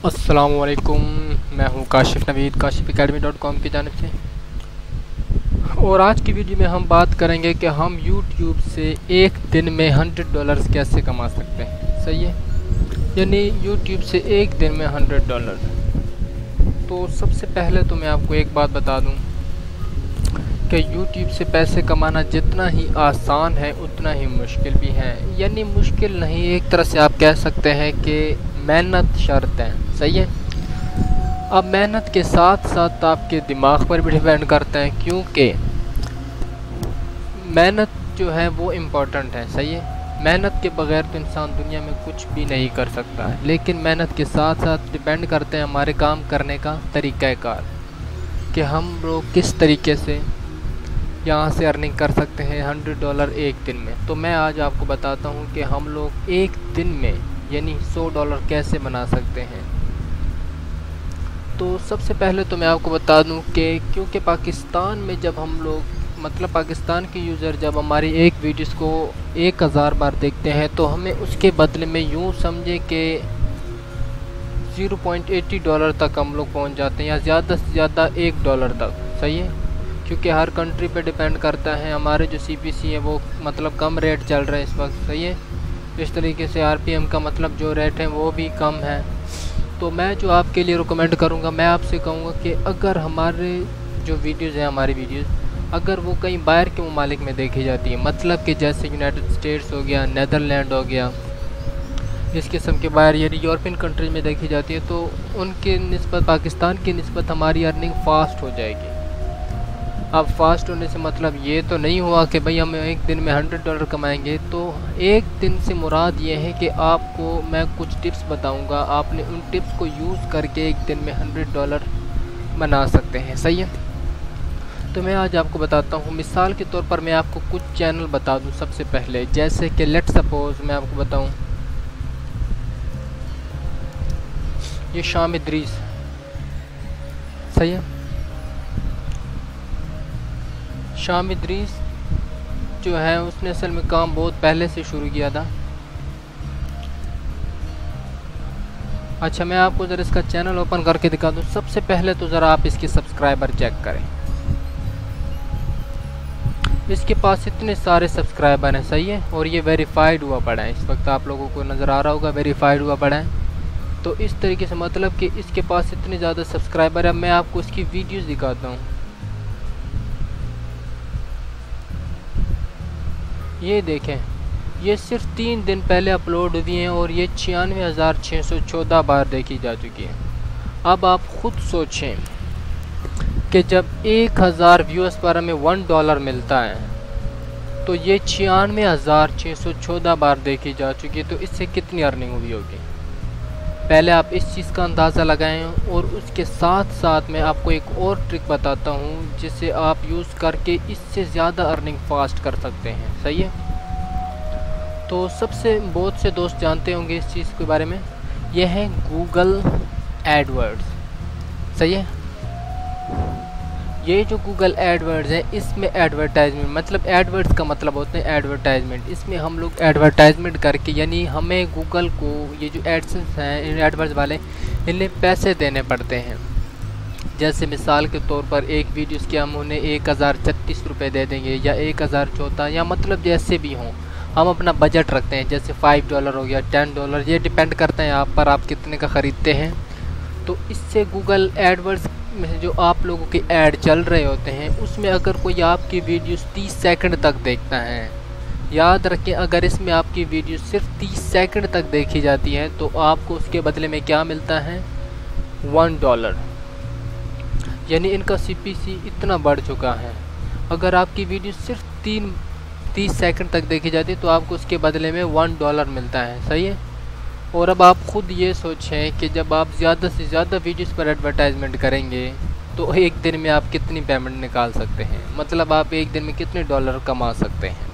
अस्सलामुअलैकुम। मैं हूं काशिफ नवीद, kashifacademy.com की जानिब से। और आज की वीडियो में हम बात करेंगे कि हम YouTube से एक दिन में $100 कैसे कमा सकते हैं। सही है, यानी YouTube से एक दिन में $100। तो सबसे पहले तो मैं आपको एक बात बता दूं कि YouTube से पैसे कमाना जितना ही आसान है उतना ही मुश्किल भी है। यानी मुश्किल नहीं, एक तरह से आप कह सकते हैं कि मेहनत शर्त है। सही है। अब मेहनत के साथ साथ आपके दिमाग पर भी डिपेंड करता है, क्योंकि मेहनत जो है वो इम्पोर्टेंट है। सही है। मेहनत के बगैर तो इंसान दुनिया में कुछ भी नहीं कर सकता है, लेकिन मेहनत के साथ साथ डिपेंड करते हैं हमारे काम करने का तरीक़ाकार, कि हम लोग किस तरीके से यहाँ से अर्निंग कर सकते हैं $100 एक दिन में। तो मैं आज आपको बताता हूँ कि हम लोग एक दिन में यानी $100 कैसे बना सकते हैं। तो सबसे पहले तो मैं आपको बता दूं कि क्योंकि पाकिस्तान में जब हम लोग पाकिस्तान के यूज़र जब हमारी एक वीडियोस को 1000 बार देखते हैं तो हमें उसके बदले में यूँ समझे कि $0.80 तक हम लोग पहुंच जाते हैं, या ज़्यादा से ज़्यादा $1 तक। सही है, क्योंकि हर कंट्री पे डिपेंड करता है। हमारे जो CPC है वो कम रेट चल रहा है इस वक्त। सही है। इस तरीके से RPM का जो रेट है वो भी कम है। तो मैं जो आपके लिए रिकमेंड करूँगा, मैं आपसे कहूँगा कि अगर हमारे जो वीडियोज़ हैं, हमारी वीडियोज़ अगर वो कहीं बाहर के ममालिक में देखी जाती है, कि जैसे यूनाइटेड स्टेट्स हो गया, नीदरलैंड हो गया, इस किस्म के बाहर यानी यूरोपियन कंट्रीज में देखी जाती है, तो उनके निस्बत पाकिस्तान की निस्बत हमारी अर्निंग फ़ास्ट हो जाएगी। अब फास्ट होने से ये तो नहीं हुआ कि भाई हम एक दिन में $100 कमाएंगे। तो एक दिन से मुराद ये है कि आपको मैं कुछ टिप्स बताऊंगा, आपने उन टिप्स को यूज़ करके एक दिन में $100 बना सकते हैं। सही है। तो मैं आज आपको बताता हूँ, मिसाल के तौर पर मैं आपको कुछ चैनल बता दूँ। सबसे पहले जैसे कि लेट सपोज़ मैं आपको बताऊँ, ये शाम इदरीस। सही है। शाम इदरीस जो है उसने असल में काम बहुत पहले से शुरू किया था। अच्छा, मैं आपको ज़रा इसका चैनल ओपन करके दिखा दूँ। सबसे पहले तो ज़रा आप इसके सब्सक्राइबर चेक करें। इसके पास इतने सारे सब्सक्राइबर हैं। सही है। और ये वेरीफाइड हुआ पड़ा है। इस वक्त आप लोगों को नज़र आ रहा होगा वेरीफाइड हुआ पड़ा है। तो इस तरीके से कि इसके पास इतने ज़्यादा सब्सक्राइबर है। मैं आपको इसकी वीडियोज़ दिखाता हूँ। ये देखें, ये सिर्फ 3 दिन पहले अपलोड हुई हैं और ये 96,614 बार देखी जा चुकी है। अब आप ख़ुद सोचें कि जब 1000 व्यूअर्स पर हमें $1 मिलता है तो ये 96,614 बार देखी जा चुकी है, तो इससे कितनी अर्निंग हुई होगी। पहले आप इस चीज़ का अंदाज़ा लगाएं। और उसके साथ साथ मैं आपको एक और ट्रिक बताता हूँ जिसे आप यूज़ करके इससे ज़्यादा अर्निंग फास्ट कर सकते हैं। सही है। तो बहुत से दोस्त जानते होंगे इस चीज़ के बारे में। यह है गूगल एडवर्ड्स। सही है। ये जो गूगल एडवर्ड्स है, इसमें एडवर्टाइजमेंट एडवर्ड्स का होते हैं एडवर्टाइजमेंट। इसमें हम लोग एडवर्टाइजमेंट करके, यानी हमें गूगल को ये जो एडसेंस हैं एडवर्ड्स वाले, इन्हें पैसे देने पड़ते हैं। जैसे मिसाल के तौर पर एक वीडियोस के हम उन्हें 1036 रुपये दे देंगे, या 1014, या जैसे भी हों। हम अपना बजट रखते हैं, जैसे $5 हो गया, $10, ये डिपेंड करता है आप पर, आप कितने का ख़रीदते हैं। तो इससे गूगल एडवर्ड्स में जो आप लोगों के ऐड चल रहे होते हैं उसमें अगर कोई आपकी वीडियोस 30 सेकंड तक देखता है, याद रखें अगर इसमें आपकी वीडियो सिर्फ 30 सेकंड तक देखी जाती है तो आपको उसके बदले में क्या मिलता है, $1। यानी इनका CPC इतना बढ़ चुका है। अगर आपकी वीडियो सिर्फ 30 सेकंड तक देखी जाती है तो आपको उसके बदले में $1 मिलता है। सही है। और अब आप ख़ुद ये सोचें कि जब आप ज़्यादा से ज़्यादा वीडियोस पर एडवर्टाइजमेंट करेंगे तो एक दिन में आप कितनी पेमेंट निकाल सकते हैं, आप एक दिन में कितने $, कमा सकते हैं।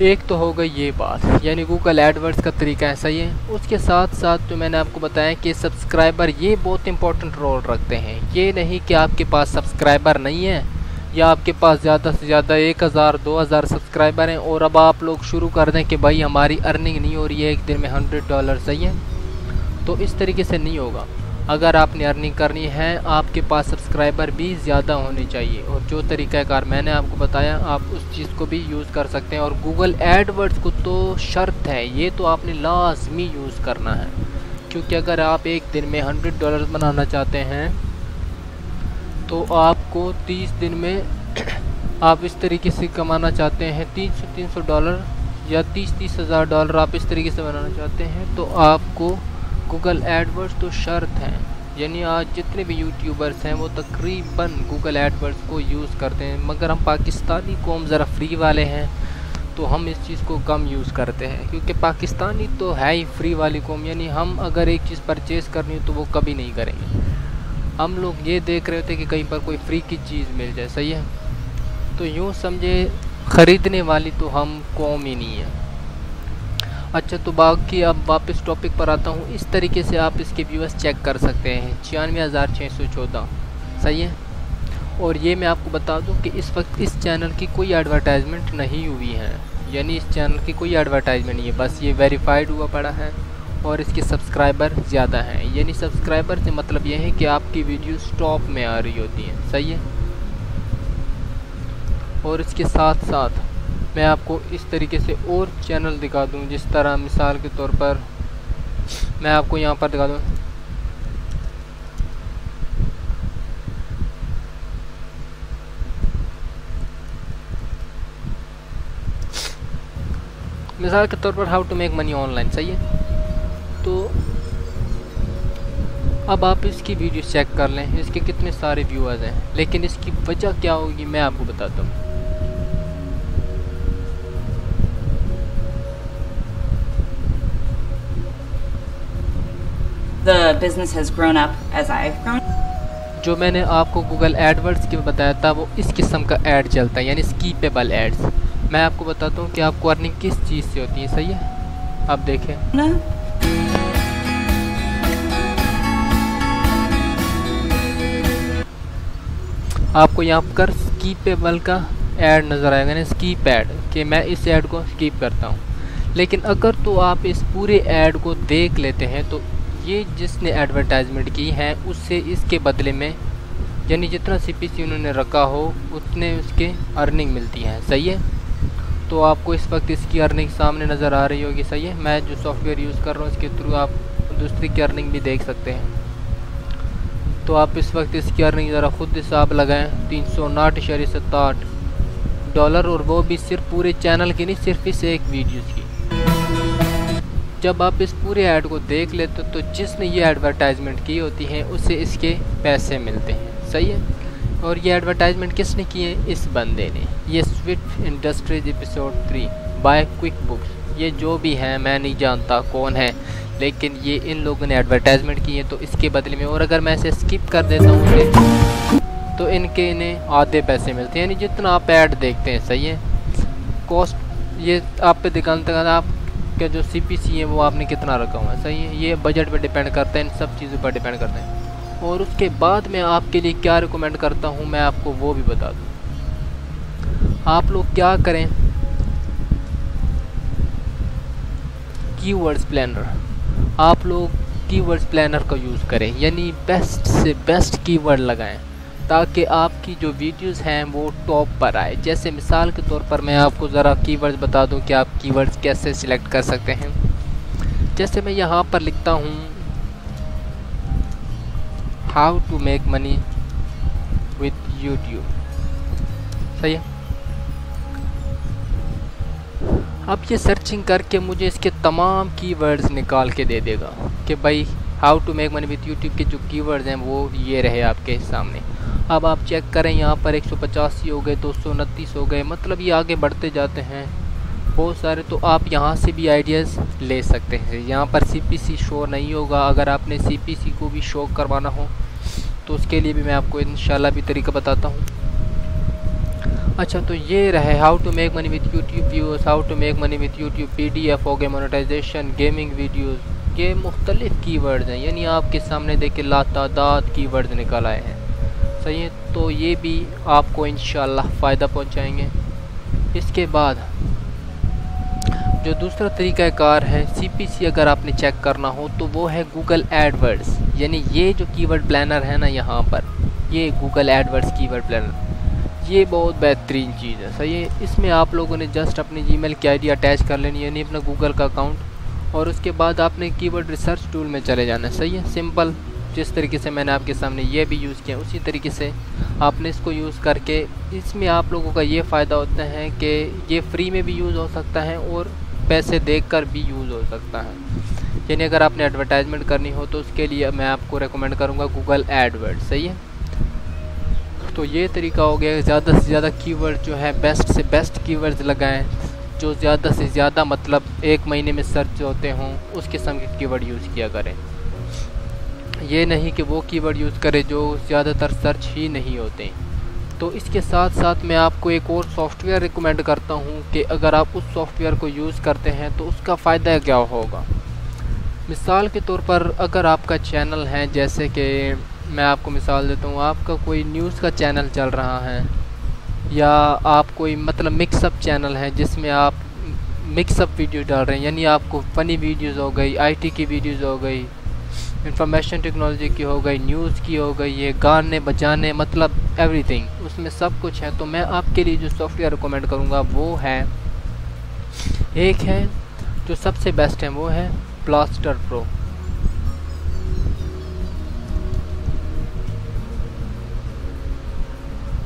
एक तो हो गई ये बात, यानी गूगल एडवर्ड्स का तरीका है। सही है। उसके साथ साथ तो मैंने आपको बताया कि सब्सक्राइबर ये बहुत इंपॉर्टेंट रोल रखते हैं। ये नहीं कि आपके पास सब्सक्राइबर नहीं है या आपके पास ज़्यादा से ज़्यादा 1000-2000 सब्सक्राइबर हैं और अब आप लोग शुरू कर दें कि भाई हमारी अर्निंग नहीं हो रही है एक दिन में $100। सही है। तो इस तरीके से नहीं होगा। अगर आपने अर्निंग करनी है आपके पास सब्सक्राइबर भी ज़्यादा होने चाहिए, और जो तरीक़ाकार मैंने आपको बताया आप उस चीज़ को भी यूज़ कर सकते हैं। और गूगल एडवर्ड्स को तो शर्त है, ये तो आपने लाजमी यूज़ करना है, क्योंकि अगर आप एक दिन में $100 बनाना चाहते हैं तो आपको 30 दिन में आप इस तरीके से कमाना चाहते हैं $300 या 30 हज़ार डॉलर आप इस तरीके से बनाना चाहते हैं, तो आपको गूगल एडवर्ड्स तो शर्त है। यानी आज जितने भी यूट्यूबर्स हैं वो तकरीबन गूगल एडवर्ड्स को यूज़ करते हैं, मगर हम पाकिस्तानी कौम ज़रा फ्री वाले हैं तो हम इस चीज़ को कम यूज़ करते हैं, क्योंकि पाकिस्तानी तो है ही फ्री वाली कौम। यानी हम अगर एक चीज़ परचेज़ करनी हो तो वो कभी नहीं करेंगे। हम लोग ये देख रहे होते कि कहीं पर कोई फ्री की चीज़ मिल जाए, सही है। तो यूँ समझे ख़रीदने वाली तो हम कौम ही नहीं है। अच्छा, तो बाकी अब वापस टॉपिक पर आता हूँ। इस तरीके से आप इसके व्यूअर्स चेक कर सकते हैं 96,614, सही है। और ये मैं आपको बता दूं कि इस वक्त इस चैनल की कोई एडवर्टाइजमेंट नहीं हुई है, यानी इस चैनल की कोई एडवर्टाइजमेंट नहीं है, बस ये वेरीफाइड हुआ पड़ा है और इसके सब्सक्राइबर ज़्यादा हैं। यानी सब्सक्राइबर से मतलब ये है कि आपकी वीडियो टॉप में आ रही होती हैं, सही है। और इसके साथ साथ मैं आपको इस तरीके से और चैनल दिखा दूं, जिस तरह मिसाल के तौर पर मैं आपको यहाँ पर दिखा दूं, मिसाल के तौर पर how to make money online, सही है। तो अब आप इसकी वीडियो चेक कर लें, इसके कितने सारे व्यूअर्स हैं, लेकिन इसकी वजह क्या होगी मैं आपको बताता हूँ। The business has grown up as I've grown. जो मैंने आपको गूगल एडवर्ड्स के बताया था वो इस किस्म का ऐड चलता है, यानी स्कीपेबल एड्स। मैं आपको बताता हूँ कि आपको अर्निंग किस चीज़ से होती है, सही है। आप देखें ना? आपको यहाँ पर स्कीपेबल का ऐड नज़र आएगा, यानी स्कीप ऐड, कि मैं इस ऐड को स्कीप करता हूँ। लेकिन अगर तो आप इस पूरे ऐड को देख लेते हैं तो ये जिसने एडवर्टाइजमेंट की है उससे इसके बदले में, यानी जितना CPC उन्होंने रखा हो उतने उसके अर्निंग मिलती है, सही है। तो आपको इस वक्त इसकी अर्निंग सामने नज़र आ रही होगी, सही है। मैं जो सॉफ्टवेयर यूज़ कर रहा हूँ इसके थ्रू आप दूसरी की अर्निंग भी देख सकते हैं। तो आप इस वक्त इसकी अर्निंग ज़रा खुद हिसाब लगाएं, $359.67, और वो भी सिर्फ पूरे चैनल की नहीं, सिर्फ इस एक वीडियोज़ की। जब आप इस पूरे ऐड को देख लेते तो जिसने ये एडवर्टाइजमेंट की होती है उससे इसके पैसे मिलते हैं, सही है। और ये एडवर्टाइजमेंट किसने की है? इस बंदे ने। ये Swift Industries episode 3 by QuickBooks, ये जो भी हैं मैं नहीं जानता कौन है, लेकिन ये इन लोगों ने एडवर्टाइजमेंट की है तो इसके बदले में। और अगर मैं इसे स्किप कर देता हूँ तो इनके इन्हें आधे पैसे मिलते हैं, यानी जितना आप ऐड देखते हैं, सही है। कॉस्ट ये आप पे दिखाता है आप के जो CPC है वो आपने कितना रखा हुआ है, सही है। ये बजट पे डिपेंड करता है, इन सब चीज़ों पर डिपेंड करता है। और उसके बाद मैं आपके लिए क्या रिकमेंड करता हूँ मैं आपको वो भी बता दूँ। आप लोग क्या करें, कीवर्ड्स प्लानर, आप लोग कीवर्ड्स प्लानर का यूज़ करें, यानी बेस्ट से बेस्ट कीवर्ड लगाएं ताकि आपकी जो वीडियोस हैं वो टॉप पर आए। जैसे मिसाल के तौर पर मैं आपको ज़रा कीवर्ड्स बता दूं कि आप कीवर्ड्स कैसे सिलेक्ट कर सकते हैं। जैसे मैं यहाँ पर लिखता हूँ how to make money with YouTube, सही है। अब ये सर्चिंग करके मुझे इसके तमाम कीवर्ड्स निकाल के दे देगा कि भाई how to make money with YouTube के जो कीवर्ड्स हैं वो ये रहे आपके सामने। अब आप चेक करें, यहाँ पर 185 हो गए, 229 हो गए, मतलब ये आगे बढ़ते जाते हैं बहुत सारे। तो आप यहाँ से भी आइडियाज़ ले सकते हैं। यहाँ पर CPC शो नहीं होगा, अगर आपने CPC को भी शो करवाना हो तो उसके लिए भी मैं आपको इंशाल्लाह भी तरीका बताता हूँ। अच्छा, तो ये रहे how to make money with YouTube views, how to make money with YouTube PDF हो गए, मोनेटाइजेशन, गेमिंग वीडियोज़, ये मुख्तलिफ़ कीवर्ड्स हैं, यानी आपके सामने देखे लातादाद कीवर्ड्स निकल आए हैं, सही है। तो ये भी आपको इंशाल्लाह फ़ायदा पहुंचाएंगे। इसके बाद जो दूसरा तरीक़ाकार है CPC अगर आपने चेक करना हो तो वो है गूगल एडवर्ड्स। यानी ये जो कीवर्ड प्लानर है ना, यहाँ पर ये गूगल एडवर्ड्स कीवर्ड प्लानर, ये बहुत बेहतरीन चीज़ है। सही है। इसमें आप लोगों ने जस्ट अपनी जीमेल की आईडी अटैच कर लेनी है, यानी अपना गूगल का अकाउंट, और उसके बाद आपने कीवर्ड रिसर्च टूल में चले जाना है। सही है। सिंपल, जिस तरीके से मैंने आपके सामने ये भी यूज़ किया उसी तरीके से आपने इसको यूज़ करके, इसमें आप लोगों का ये फ़ायदा होता है कि ये फ्री में भी यूज़ हो सकता है और पैसे देकर भी यूज़ हो सकता है। यानी अगर आपने एडवर्टाइजमेंट करनी हो तो उसके लिए मैं आपको रेकमेंड करूँगा गूगल एडवर्ड्स। सही है। तो ये तरीका हो गया, ज़्यादा से ज़्यादा कीवर्ड जो है बेस्ट से बेस्ट कीवर्ड्स लगाएं, जो ज़्यादा से ज़्यादा मतलब एक महीने में सर्च होते हों उस किस्म के कीवर्ड यूज़ किया करें। ये नहीं कि वो कीवर्ड यूज़ करें जो ज़्यादातर सर्च ही नहीं होते। तो इसके साथ साथ मैं आपको एक और सॉफ्टवेयर रिकमेंड करता हूँ कि अगर आप उस सॉफ्टवेयर को यूज़ करते हैं तो उसका फ़ायदा क्या होगा। मिसाल के तौर पर अगर आपका चैनल है, जैसे कि मैं आपको मिसाल देता हूँ, आपका कोई न्यूज़ का चैनल चल रहा है या आप कोई मतलब मिक्सअप चैनल है जिसमें आप मिक्सअप वीडियो डाल रहे हैं, यानी आपको फ़नी वीडियोज़ हो गई, IT की वीडियोज़ हो गई, इंफॉर्मेशन टेक्नोलॉजी की हो गई, न्यूज़ की हो गई, ये गाने बजाने, मतलब एवरीथिंग, उसमें सब कुछ है। तो मैं आपके लिए जो सॉफ्टवेयर रिकमेंड करूँगा वो है, एक है जो सबसे बेस्ट है वो है ब्लास्टर प्रो।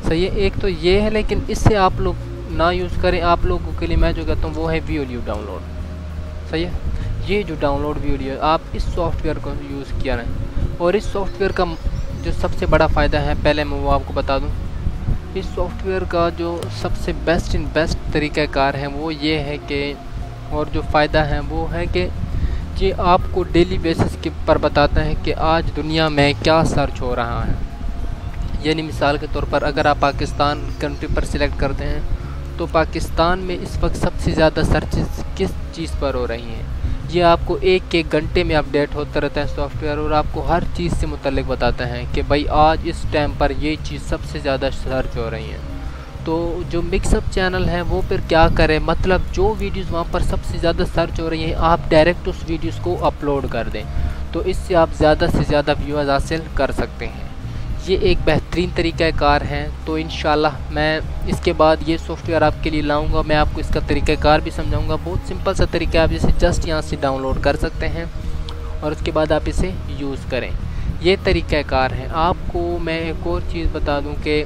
सही है। एक तो ये है, लेकिन इससे आप लोग ना यूज़ करें। आप लोगों के लिए मैं जो कहता हूँ वो है वीडियो डाउनलोड। सही है। ये जो डाउनलोड वीडियो, आप इस सॉफ्टवेयर को यूज़ किया है, और इस सॉफ्टवेयर का जो सबसे बड़ा फ़ायदा है, पहले मैं वो आपको बता दूं, इस सॉफ्टवेयर का जो सबसे बेस्ट तरीक़ाकार है वो ये है कि, और जो फ़ायदा है वो है कि ये आपको डेली बेसिस के पर बताता है कि आज दुनिया में क्या सर्च हो रहा है। यानी मिसाल के तौर पर अगर आप पाकिस्तान कंट्री पर सिलेक्ट करते हैं तो पाकिस्तान में इस वक्त सबसे ज़्यादा सर्चेस किस चीज़ पर हो रही हैं, ये आपको एक घंटे में अपडेट होता रहता है सॉफ्टवेयर, और आपको हर चीज़ से मुतल्लिक बताता है कि भाई आज इस टाइम पर ये चीज़ सबसे ज़्यादा सर्च हो रही है। तो जो मिक्सअप चैनल है वो फिर क्या करे, मतलब जो वीडियोस वहाँ पर सबसे ज़्यादा सर्च हो रही हैं आप डायरेक्ट उस वीडियोस को अपलोड कर दें, तो इससे आप ज़्यादा से ज़्यादा व्यूअर्स हासिल कर सकते हैं। ये एक बेहतरीन तरीक़ाकार है। तो इंशाल्लाह मैं इसके बाद ये सॉफ्टवेयर आपके लिए लाऊंगा, मैं आपको इसका तरीक़ाकार भी समझाऊंगा। बहुत सिंपल सा तरीका है, आप इसे जस्ट यहाँ से डाउनलोड कर सकते हैं और उसके बाद आप इसे यूज़ करें। ये तरीक़ाकार है। आपको मैं एक और चीज़ बता दूं कि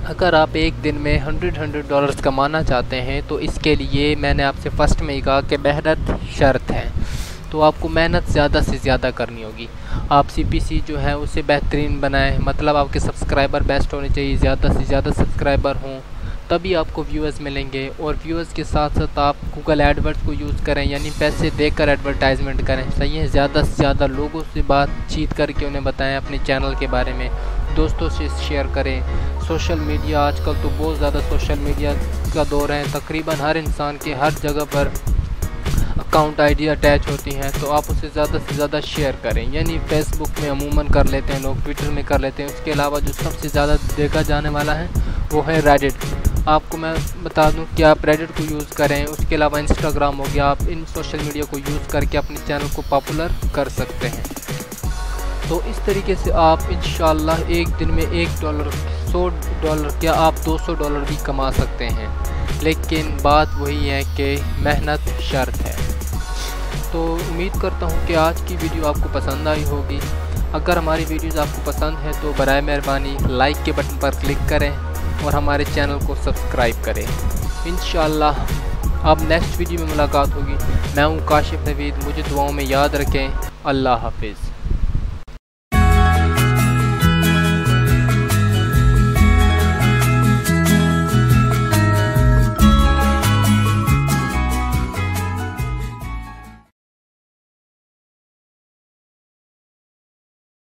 अगर आप एक दिन में $100 कमाना चाहते हैं तो इसके लिए मैंने आपसे फ़र्स्ट में ही कहा कि मेहनत शर्त है, तो आपको मेहनत ज़्यादा से ज़्यादा करनी होगी। आप CPC जो है उसे बेहतरीन बनाएं, मतलब आपके सब्सक्राइबर बेस्ट होने चाहिए, ज़्यादा से ज़्यादा सब्सक्राइबर हों तभी आपको व्यूअर्स मिलेंगे। और व्यूअर्स के साथ साथ आप गूगल एडवर्ड्स को यूज़ करें, यानी पैसे देकर एडवर्टाइजमेंट करें। सही है। ज़्यादा से ज़्यादा लोगों से बातचीत करके उन्हें बताएं अपने चैनल के बारे में, दोस्तों से शेयर करें। सोशल मीडिया आजकल तो बहुत ज़्यादा सोशल मीडिया का दौर है, तकरीबन हर इंसान के हर जगह पर अकाउंट ID अटैच होती हैं, तो आप उसे ज़्यादा से ज़्यादा शेयर करें। यानी फेसबुक में अमूमन कर लेते हैं लोग, ट्विटर में कर लेते हैं। उसके अलावा जो सबसे ज़्यादा देखा जाने वाला है वो है रेडिट। आपको मैं बता दूं कि आप रेडिट को यूज़ करें। उसके अलावा इंस्टाग्राम हो गया, आप इन सोशल मीडिया को यूज़ करके अपने चैनल को पॉपुलर कर सकते हैं। तो इस तरीके से आप इंशाल्लाह एक दिन में $1 $100 क्या आप $200 भी कमा सकते हैं, लेकिन बात वही है कि मेहनत शर्त है। तो उम्मीद करता हूँ कि आज की वीडियो आपको पसंद आई होगी। अगर हमारी वीडियोज़ आपको पसंद है तो बराए मेहरबानी लाइक के बटन पर क्लिक करें और हमारे चैनल को सब्सक्राइब करें। इंशाल्लाह अब नेक्स्ट वीडियो में मुलाकात होगी। मैं हूँ काशिफ नवीद, मुझे दुआओं में याद रखें। अल्लाह हाफिज़।